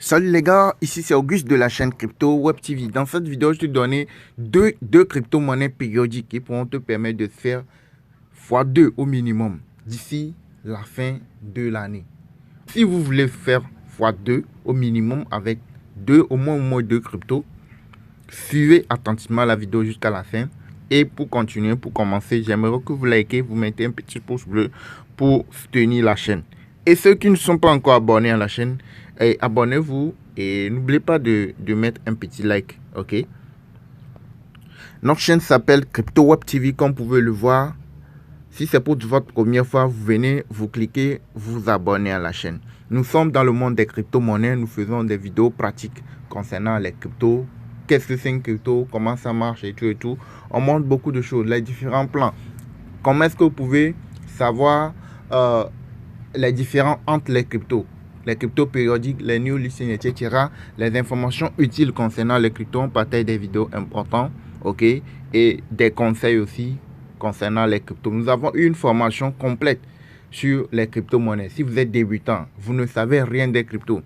Salut les gars, ici c'est Auguste de la chaîne Crypto Web TV. Dans cette vidéo, je te donner deux crypto-monnaies périodiques qui pourront te permettre de faire x2 au minimum d'ici la fin de l'année. Si vous voulez faire x2 au minimum avec au moins deux cryptos, suivez attentivement la vidéo jusqu'à la fin. Et pour continuer, pour commencer, j'aimerais que vous likez, vous mettez un petit pouce bleu pour soutenir la chaîne. Et ceux qui ne sont pas encore abonnés à la chaîne, abonnez-vous et n'oubliez pas de mettre un petit like, ok? Notre chaîne s'appelle Crypto Web TV, comme vous pouvez le voir. Si c'est pour votre première fois, vous venez, vous cliquez, vous abonnez à la chaîne. Nous sommes dans le monde des crypto-monnaies, nous faisons des vidéos pratiques concernant les cryptos. Qu'est-ce que c'est une crypto, comment ça marche et tout. On montre beaucoup de choses, les différents plans. Comment est-ce que vous pouvez savoir les différents entre les cryptos périodiques, les new listings, etc. Les informations utiles concernant les cryptos, on partage des vidéos importantes, ok, et des conseils aussi concernant les cryptos. Nous avons une formation complète sur les crypto-monnaies. Si vous êtes débutant, vous ne savez rien des cryptos,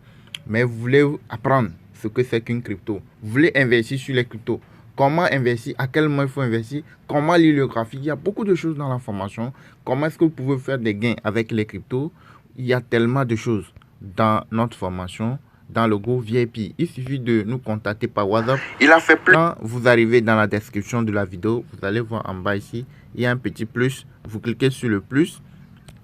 mais vous voulez apprendre ce que c'est qu'une crypto, vous voulez investir sur les cryptos, comment investir, à quel moment il faut investir, comment lire le graphique. Il y a beaucoup de choses dans la formation. Comment est-ce que vous pouvez faire des gains avec les cryptos? Il y a tellement de choses dans notre formation, dans le groupe VIP. Il suffit de nous contacter par WhatsApp. Il a fait plus. Quand vous arrivez dans la description de la vidéo, vous allez voir en bas ici, il y a un petit plus. Vous cliquez sur le plus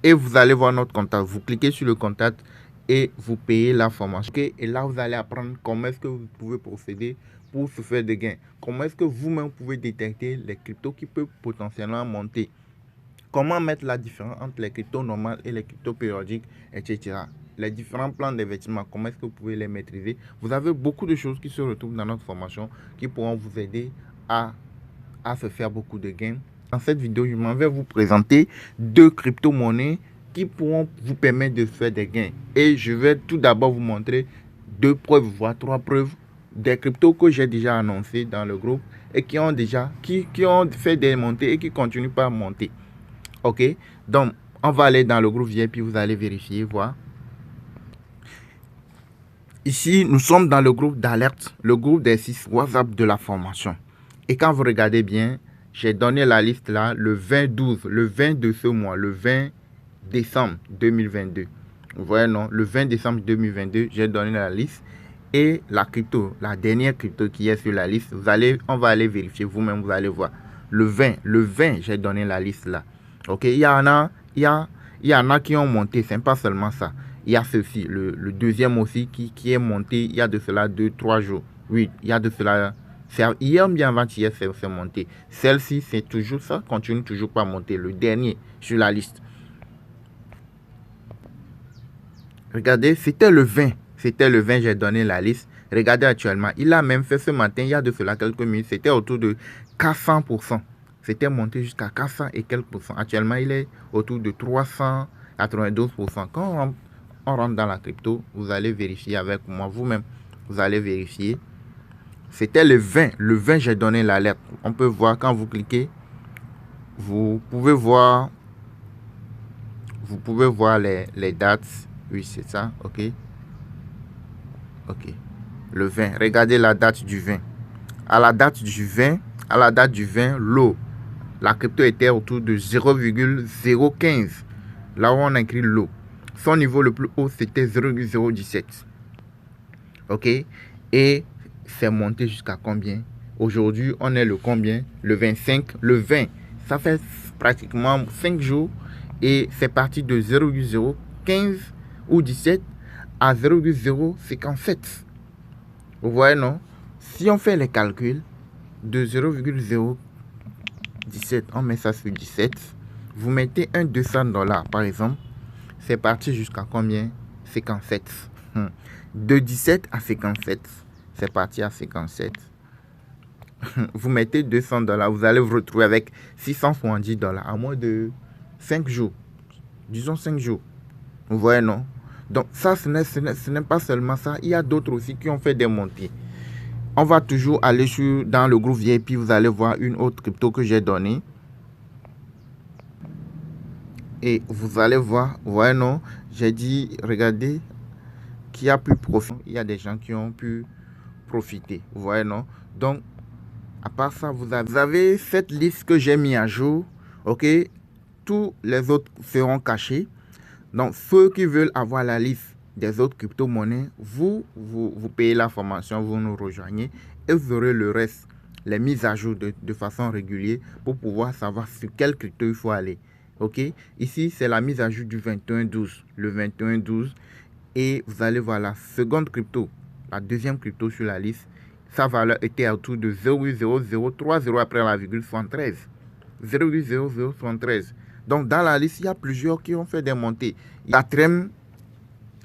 et vous allez voir notre contact. Vous cliquez sur le contact et vous payez la formation. Et là, vous allez apprendre comment est-ce que vous pouvez procéder pour se faire des gains. Comment est-ce que vous-même pouvez détecter les cryptos qui peuvent potentiellement monter. Comment mettre la différence entre les cryptos normales et les cryptos périodiques, etc. Les différents plans d'investissement, comment est-ce que vous pouvez les maîtriser. Vous avez beaucoup de choses qui se retrouvent dans notre formation qui pourront vous aider à se faire beaucoup de gains. Dans cette vidéo, je m'en vais vous présenter deux crypto-monnaies qui pourront vous permettre de faire des gains. Et je vais tout d'abord vous montrer deux preuves, voire trois preuves des cryptos que j'ai déjà annoncé dans le groupe et qui ont fait des montées et qui continuent par monter. Ok, donc on va aller dans le groupe VIP, vous allez vérifier, voir. Ici, nous sommes dans le groupe d'alerte, le groupe des 6 WhatsApp de la formation. Et quand vous regardez bien, j'ai donné la liste là, le 20-12, le 20 de ce mois, le 20 décembre 2022. Vous voyez, non, le 20 décembre 2022, j'ai donné la liste. Et la crypto, la dernière crypto qui est sur la liste, on va aller vérifier vous-même, vous allez voir. Le 20, j'ai donné la liste là. Ok, il y en a qui ont monté, c'est pas seulement ça. Il y a ceci, le deuxième aussi qui est monté il y a de cela 2-3 jours. Oui, il y a de cela, hier bien avant-hier, c'est monté. Celle-ci, c'est toujours ça, continue toujours pas à monter. Le dernier sur la liste. Regardez, c'était le 20. C'était le 20, j'ai donné la liste. Regardez actuellement, il a même fait ce matin, il y a de cela quelques minutes, c'était autour de 400%. C'était monté jusqu'à 400 et quelques pourcents. Actuellement, il est autour de 392%. Quand on rentre dans la crypto, vous allez vérifier avec moi vous-même. Vous allez vérifier. C'était le 20. Le 20, j'ai donné l'alerte. On peut voir quand vous cliquez. Vous pouvez voir les dates. Oui, c'est ça. OK. OK. Le 20. Regardez la date du 20. À la date du 20, l'eau. La crypto était autour de 0,015. Là où on a écrit l'eau. Son niveau le plus haut, c'était 0,017. OK. Et c'est monté jusqu'à combien? Aujourd'hui, on est le combien? Le 25. Le 20. Ça fait pratiquement 5 jours. Et c'est parti de 0,015 ou 17 à 0,057. Vous voyez, non? Si on fait les calculs de 0,017, on met ça sur 17. Vous mettez un $200 par exemple. C'est parti jusqu'à combien? 57. De 17 à 57. C'est parti à 57. Vous mettez $200. Vous allez vous retrouver avec $670 à moins de 5 jours. Disons 5 jours. Vous voyez, non? Donc ça, ce n'est pas seulement ça. Il y a d'autres aussi qui ont fait des montées. On va toujours aller dans le groupe VIP. Vous allez voir une autre crypto que j'ai donnée. Et vous allez voir, ouais, non, j'ai dit, regardez, qui a pu profiter. Il y a des gens qui ont pu profiter. Vous voyez, non? Donc, à part ça, vous avez cette liste que j'ai mis à jour. OK? Tous les autres seront cachés. Donc, ceux qui veulent avoir la liste des autres crypto-monnaies, vous payez la formation, vous nous rejoignez et vous aurez le reste, les mises à jour de façon régulière pour pouvoir savoir sur quel crypto il faut aller. OK? Ici, c'est la mise à jour du 21-12, le 21-12. Et vous allez voir la seconde crypto, la deuxième crypto sur la liste. Sa valeur était autour de 0,0030 après la virgule 73. 0,0073. Donc, dans la liste, il y a plusieurs qui ont fait des montées. Il y a Trem,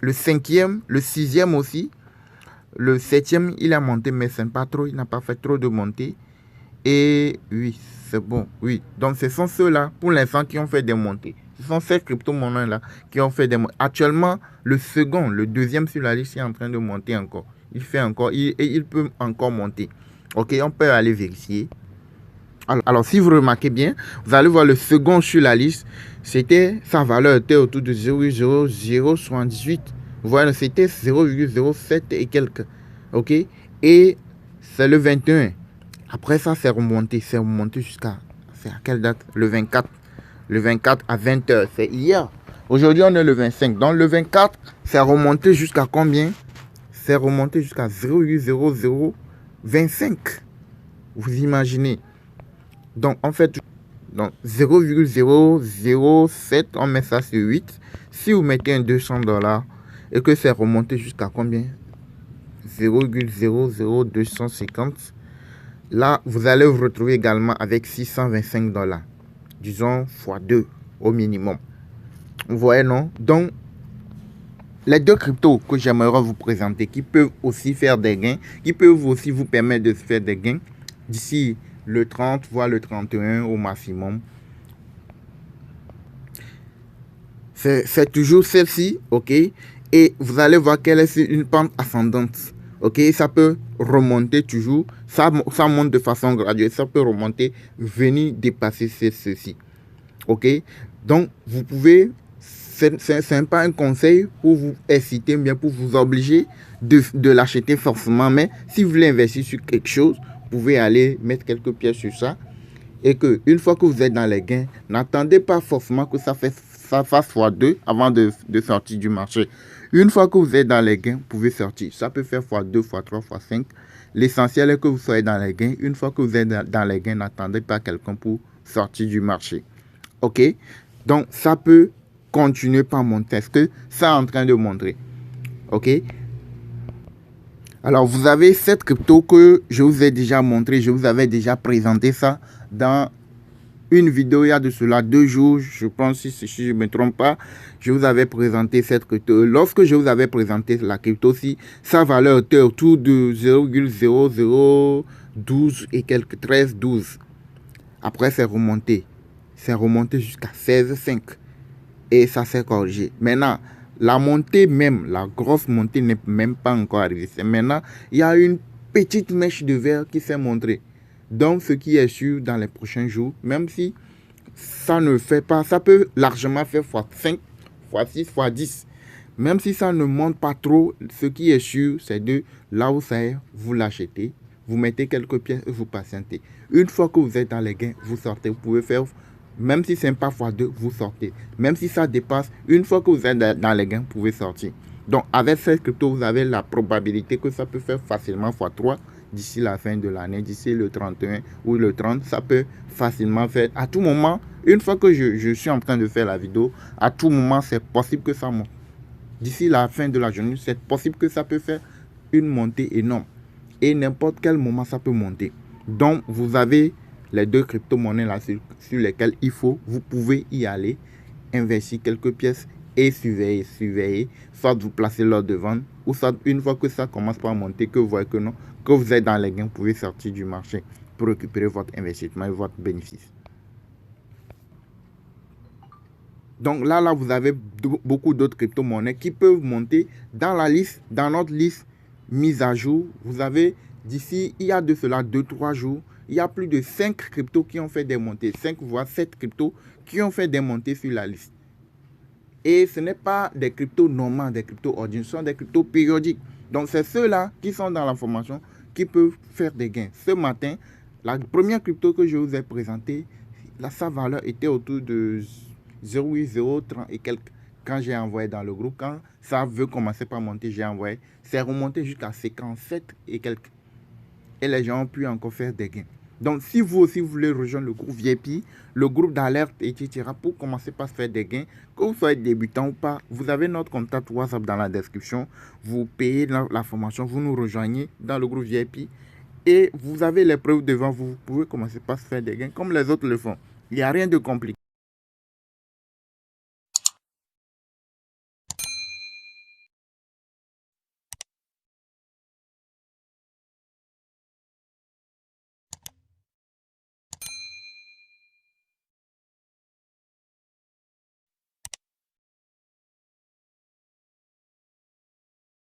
le cinquième, le sixième aussi. Le septième, il a monté, mais ce n'est pas trop. Il n'a pas fait trop de montées. Et oui, c'est bon. Oui. Donc, ce sont ceux-là, pour l'instant, qui ont fait des montées. Ce sont ces crypto-monnaies-là qui ont fait des montées. Actuellement, le deuxième sur la liste est en train de monter encore. Il fait encore, il peut encore monter. OK, on peut aller vérifier. Alors, si vous remarquez bien, vous allez voir le second sur la liste. Sa valeur était autour de 0,0078. Vous voyez, c'était 0,07 et quelques. OK? Et c'est le 21. Après ça, c'est remonté. C'est remonté jusqu'à... C'est à quelle date? Le 24. Le 24 à 20h. C'est hier. Aujourd'hui, on est le 25. Donc, le 24, c'est remonté jusqu'à combien? C'est remonté jusqu'à 0,0025. Vous imaginez? Donc, en fait, 0,007, on met ça sur 8. Si vous mettez un $200 et que c'est remonté jusqu'à combien? 0,00250. Là, vous allez vous retrouver également avec $625. Disons x2 au minimum. Vous voyez, non? Donc, les deux cryptos que j'aimerais vous présenter, qui peuvent aussi faire des gains, qui peuvent aussi vous permettre de faire des gains d'ici le 30, voire le 31 au maximum. C'est toujours celle-ci, OK? Et vous allez voir qu'elle est sur une pente ascendante, OK? Ça peut remonter toujours. Ça monte de façon graduelle. Ça peut remonter, venir dépasser ceci, OK? Donc, vous pouvez... C'est pas un conseil pour vous inciter, bien pour vous obliger de l'acheter forcément. Mais si vous voulez investir sur quelque chose, vous pouvez aller mettre quelques pièces sur ça. Et que une fois que vous êtes dans les gains, n'attendez pas forcément que ça fasse x2 avant de sortir du marché. Une fois que vous êtes dans les gains, vous pouvez sortir. Ça peut faire x2, x3, x5. L'essentiel est que vous soyez dans les gains. Une fois que vous êtes dans les gains, n'attendez pas quelqu'un pour sortir du marché. OK? Donc, ça peut continuer par monter. Est-ce que ça est en train de montrer? OK? Alors, vous avez cette crypto que je vous ai déjà montré. Je vous avais déjà présenté ça dans une vidéo il y a de cela 2 jours. Je pense, si je ne me trompe pas, je vous avais présenté cette crypto. Lorsque je vous avais présenté la crypto, si sa valeur était autour de 0,0012 et quelques 13, 12. Après, c'est remonté. C'est remonté jusqu'à 16,5. Et ça s'est corrigé. Maintenant, la montée même, la grosse montée n'est même pas encore arrivée. Maintenant, il y a une petite mèche de verre qui s'est montrée. Donc, ce qui est sûr dans les prochains jours, même si ça ne fait pas, ça peut largement faire x5, x6, x10. Même si ça ne monte pas trop, ce qui est sûr, c'est de là où ça est, vous l'achetez, vous mettez quelques pièces et vous patientez. Une fois que vous êtes dans les gains, vous sortez, vous pouvez faire... Même si ce n'est pas x2, vous sortez. Même si ça dépasse, une fois que vous êtes dans les gains, vous pouvez sortir. Donc, avec cette crypto, vous avez la probabilité que ça peut faire facilement x3 d'ici la fin de l'année, d'ici le 31 ou le 30. Ça peut facilement faire à tout moment. Une fois que je suis en train de faire la vidéo, à tout moment, c'est possible que ça monte. D'ici la fin de la journée, c'est possible que ça peut faire une montée énorme. Et n'importe quel moment, ça peut monter. Donc, vous avez... les deux crypto-monnaies là sur lesquelles vous pouvez y aller, investir quelques pièces et surveiller. Soit vous placez l'ordre de vente, ou soit une fois que ça commence par monter, que vous voyez que non, que vous êtes dans les gains, vous pouvez sortir du marché pour récupérer votre investissement et votre bénéfice. Donc là, vous avez beaucoup d'autres crypto-monnaies qui peuvent monter dans la liste, dans notre liste mise à jour. Vous avez d'ici, il y a de cela 2-3 jours, il y a plus de 5 cryptos qui ont fait des montées. 5 voire 7 cryptos qui ont fait des montées sur la liste. Et ce n'est pas des cryptos normaux, des cryptos ordinaires, ce sont des cryptos périodiques. Donc, c'est ceux-là qui sont dans la formation qui peuvent faire des gains. Ce matin, la première crypto que je vous ai présentée, sa valeur était autour de 0,030 et quelques. Quand j'ai envoyé dans le groupe, quand ça veut commencer par monter, j'ai envoyé. C'est remonté jusqu'à 57 et quelques. Et les gens ont pu encore faire des gains. Donc, si vous aussi vous voulez rejoindre le groupe VIP, le groupe d'alerte, etc., pour commencer par faire des gains, que vous soyez débutant ou pas, vous avez notre contact WhatsApp dans la description. Vous payez la formation, vous nous rejoignez dans le groupe VIP et vous avez les preuves devant vous. Vous pouvez commencer par faire des gains comme les autres le font. Il n'y a rien de compliqué.